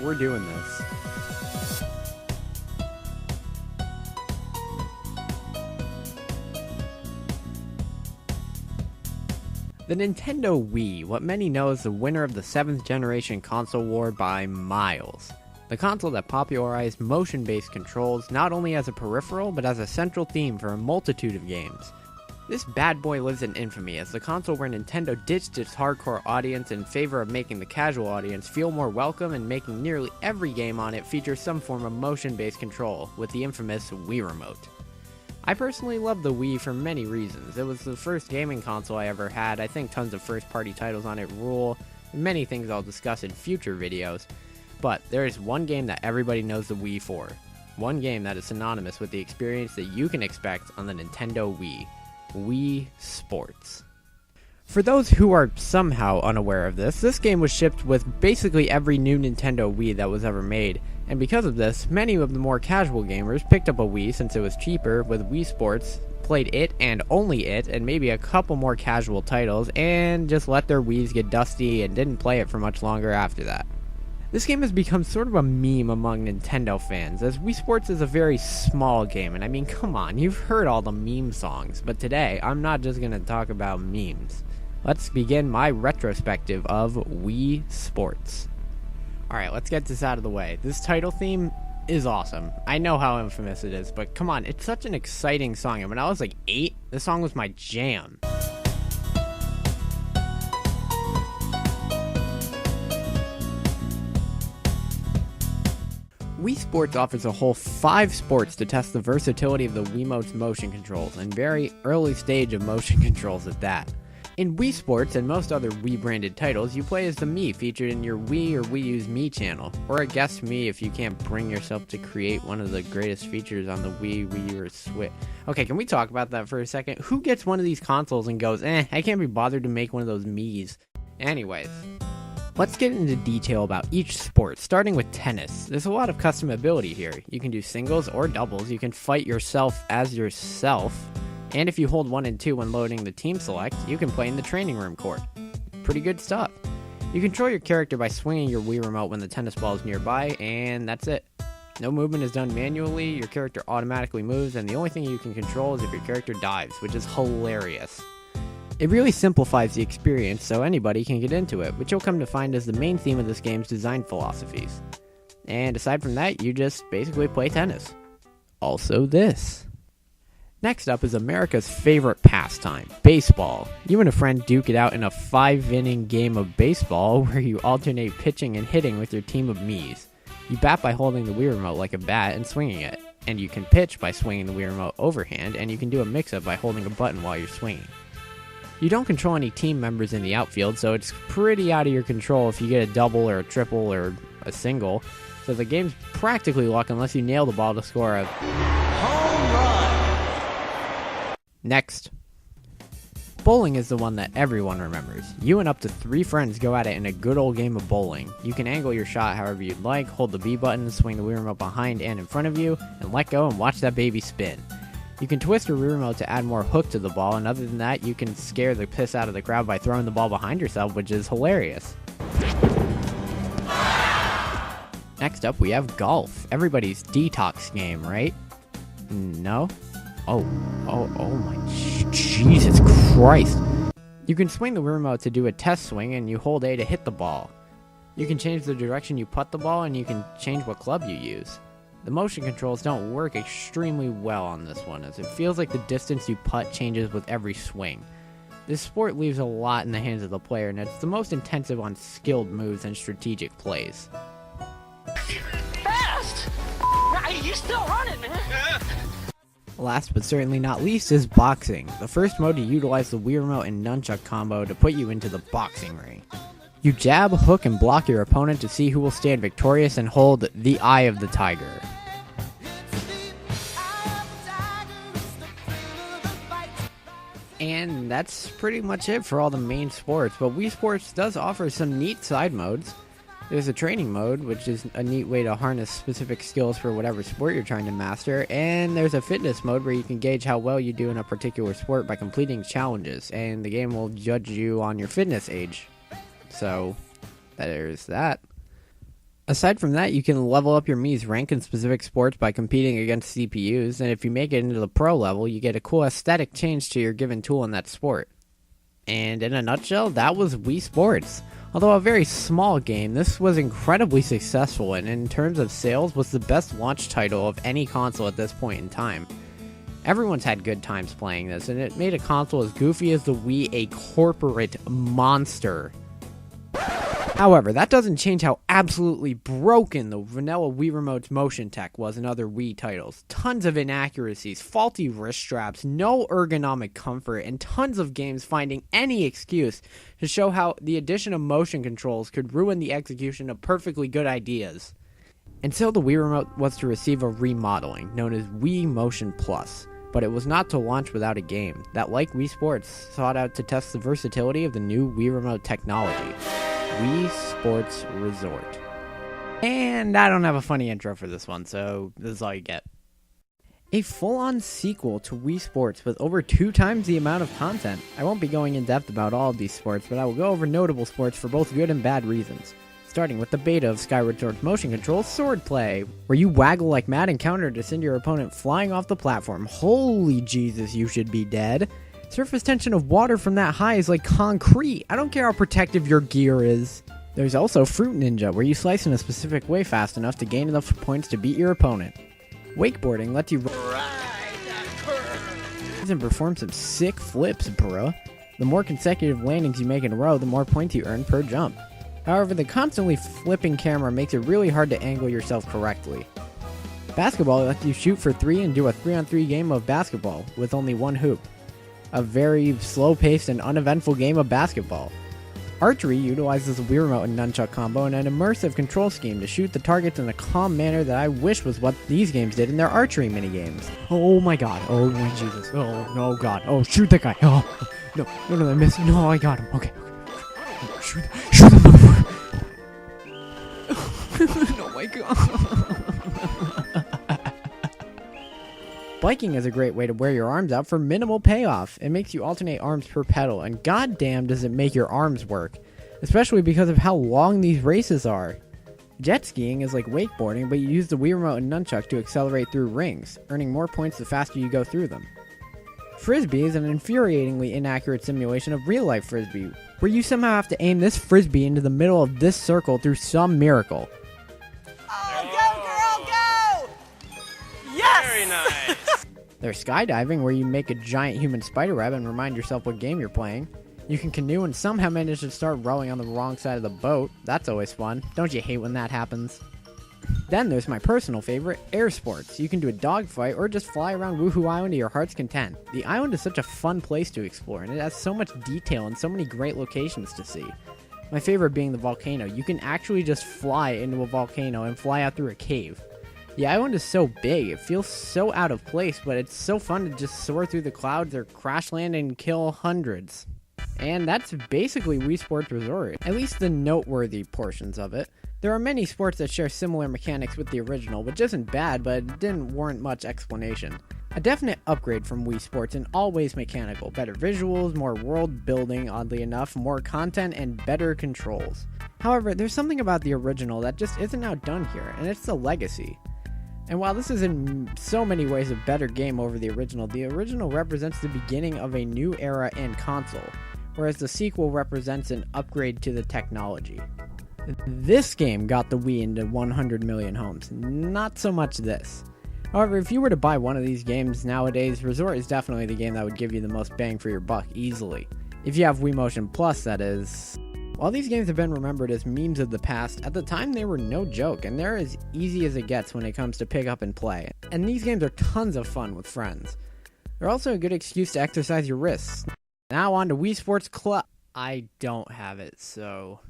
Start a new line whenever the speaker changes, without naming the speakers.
We're doing this. The Nintendo Wii, what many know as the winner of the 7th generation console war by miles. The console that popularized motion-based controls not only as a peripheral, but as a central theme for a multitude of games. This bad boy lives in infamy as the console where Nintendo ditched its hardcore audience in favor of making the casual audience feel more welcome and making nearly every game on it feature some form of motion-based control, with the infamous Wii Remote. I personally love the Wii for many reasons. It was the first gaming console I ever had. I think tons of first-party titles on it rule, and many things I'll discuss in future videos. But there is one game that everybody knows the Wii for. One game that is synonymous with the experience that you can expect on the Nintendo Wii. Wii Sports. For those who are somehow unaware of this game was shipped with basically every new Nintendo Wii that was ever made, and because of this, many of the more casual gamers picked up a Wii since it was cheaper with Wii Sports, played it and only it, and maybe a couple more casual titles, and just let their Wiis get dusty and didn't play it for much longer after that. This game has become sort of a meme among Nintendo fans, as Wii Sports is a very small game, and I mean, come on, you've heard all the meme songs, but today, I'm not just gonna talk about memes. Let's begin my retrospective of Wii Sports. Alright, let's get this out of the way. This title theme is awesome. I know how infamous it is, but come on, it's such an exciting song, and when I was like 8, this song was my jam. Wii Sports offers a whole 5 sports to test the versatility of the Wiimote's motion controls, and very early stage of motion controls at that. In Wii Sports and most other Wii-branded titles, you play as the Mii featured in your Wii or Wii U's Mii channel, or a guest Mii if you can't bring yourself to create one of the greatest features on the Wii, Wii U, or Switch. Okay, can we talk about that for a second? Who gets one of these consoles and goes, I can't be bothered to make one of those Miis? Anyways, let's get into detail about each sport, starting with tennis. There's a lot of customability here. You can do singles or doubles, you can fight yourself as yourself, and if you hold 1 and 2 when loading the team select, you can play in the training room court. Pretty good stuff. You control your character by swinging your Wii Remote when the tennis ball is nearby, and that's it. No movement is done manually, your character automatically moves, and the only thing you can control is if your character dives, which is hilarious. It really simplifies the experience so anybody can get into it, which you'll come to find is the main theme of this game's design philosophies. And aside from that, you just basically play tennis. Also this. Next up is America's favorite pastime, baseball. You and a friend duke it out in a 5-inning game of baseball where you alternate pitching and hitting with your team of Miis. You bat by holding the Wii Remote like a bat and swinging it, and you can pitch by swinging the Wii Remote overhand, and you can do a mix-up by holding a button while you're swinging. You don't control any team members in the outfield, so it's pretty out of your control if you get a double or a triple or a single, so the game's practically luck unless you nail the ball to score a home run. Next. Bowling is the one that everyone remembers. You and up to 3 friends go at it in a good old game of bowling. You can angle your shot however you'd like, hold the B button, swing the Wii Remote behind and in front of you, and let go and watch that baby spin. You can twist your Wii Remote to add more hook to the ball, and other than that, you can scare the piss out of the crowd by throwing the ball behind yourself, which is hilarious. Next up, we have golf. Everybody's detox game, right? No? Oh my Jesus Christ. You can swing the Wii Remote to do a test swing, and you hold A to hit the ball. You can change the direction you putt the ball, and you can change what club you use. The motion controls don't work extremely well on this one, as it feels like the distance you putt changes with every swing. This sport leaves a lot in the hands of the player, and it's the most intensive on skilled moves and strategic plays.
Fast! You still running, man?
Last but certainly not least is boxing, the first mode to utilize the Wii Remote and nunchuck combo to put you into the boxing ring. You jab, hook, and block your opponent to see who will stand victorious and hold the Eye of the Tiger. And that's pretty much it for all the main sports, but Wii Sports does offer some neat side modes. There's a training mode, which is a neat way to harness specific skills for whatever sport you're trying to master, and there's a fitness mode where you can gauge how well you do in a particular sport by completing challenges, and the game will judge you on your fitness age. So, there's that. Aside from that, you can level up your Mii's rank in specific sports by competing against CPUs, and if you make it into the pro level, you get a cool aesthetic change to your given tool in that sport. And in a nutshell, that was Wii Sports. Although a very small game, this was incredibly successful, and in terms of sales, was the best launch title of any console at this point in time. Everyone's had good times playing this, and it made a console as goofy as the Wii a corporate monster. However, that doesn't change how absolutely broken the vanilla Wii Remote's motion tech was in other Wii titles. Tons of inaccuracies, faulty wrist straps, no ergonomic comfort, and tons of games finding any excuse to show how the addition of motion controls could ruin the execution of perfectly good ideas. And so the Wii Remote was to receive a remodeling, known as Wii Motion Plus. But it was not to launch without a game that, like Wii Sports, sought out to test the versatility of the new Wii Remote technology. Wii Sports Resort. And I don't have a funny intro for this one, so this is all you get. A full-on sequel to Wii Sports with over 2 times the amount of content. I won't be going in depth about all of these sports, but I will go over notable sports for both good and bad reasons. Starting with the beta of Skyward Sword's motion control, Swordplay, where you waggle like mad and counter to send your opponent flying off the platform. Holy Jesus, you should be dead. Surface tension of water from that high is like concrete. I don't care how protective your gear is. There's also Fruit Ninja, where you slice in a specific way fast enough to gain enough points to beat your opponent. Wakeboarding lets you ride that curve and perform some sick flips, bruh. The more consecutive landings you make in a row, the more points you earn per jump. However, the constantly flipping camera makes it really hard to angle yourself correctly. Basketball lets you shoot for 3 and do a 3-on-3 game of basketball with only 1 hoop. A very slow-paced and uneventful game of basketball. Archery utilizes a Wii Remote and Nunchuck combo and an immersive control scheme to shoot the targets in a calm manner that I wish was what these games did in their archery minigames. Oh my god, oh my Jesus, oh no god, oh shoot that guy, oh no, I missed, no I got him, okay. Shoot the motherfucker. Oh my god. Biking is a great way to wear your arms out for minimal payoff. It makes you alternate arms per pedal, and goddamn does it make your arms work. Especially because of how long these races are. Jet skiing is like wakeboarding, but you use the Wii Remote and Nunchuck to accelerate through rings, earning more points the faster you go through them. Frisbee is an infuriatingly inaccurate simulation of real-life Frisbee, where you somehow have to aim this Frisbee into the middle of this circle through some miracle.
Oh, go, girl, go! Yes! Very nice!
There's skydiving, where you make a giant human spider web and remind yourself what game you're playing. You can canoe and somehow manage to start rowing on the wrong side of the boat. That's always fun. Don't you hate when that happens? Then there's my personal favorite, air sports. You can do a dogfight or just fly around Woohoo Island to your heart's content. The island is such a fun place to explore, and it has so much detail and so many great locations to see. My favorite being the volcano. You can actually just fly into a volcano and fly out through a cave. The island is so big, it feels so out of place, but it's so fun to just soar through the clouds or crash land and kill hundreds. And that's basically Wii Sports Resort, at least the noteworthy portions of it. There are many sports that share similar mechanics with the original, which isn't bad, but it didn't warrant much explanation. A definite upgrade from Wii Sports in all ways mechanical, better visuals, more world building, oddly enough, more content, and better controls. However, there's something about the original that just isn't outdone here, and it's the legacy. And while this is in so many ways a better game over the original represents the beginning of a new era and console, whereas the sequel represents an upgrade to the technology. This game got the Wii into 100 million homes, not so much this. However, if you were to buy one of these games nowadays, Resort is definitely the game that would give you the most bang for your buck easily. If you have Wii Motion Plus, that is. While these games have been remembered as memes of the past, at the time they were no joke, and they're as easy as it gets when it comes to pick up and play. And these games are tons of fun with friends. They're also a good excuse to exercise your wrists. Now on to Wii Sports Club. I don't have it, so...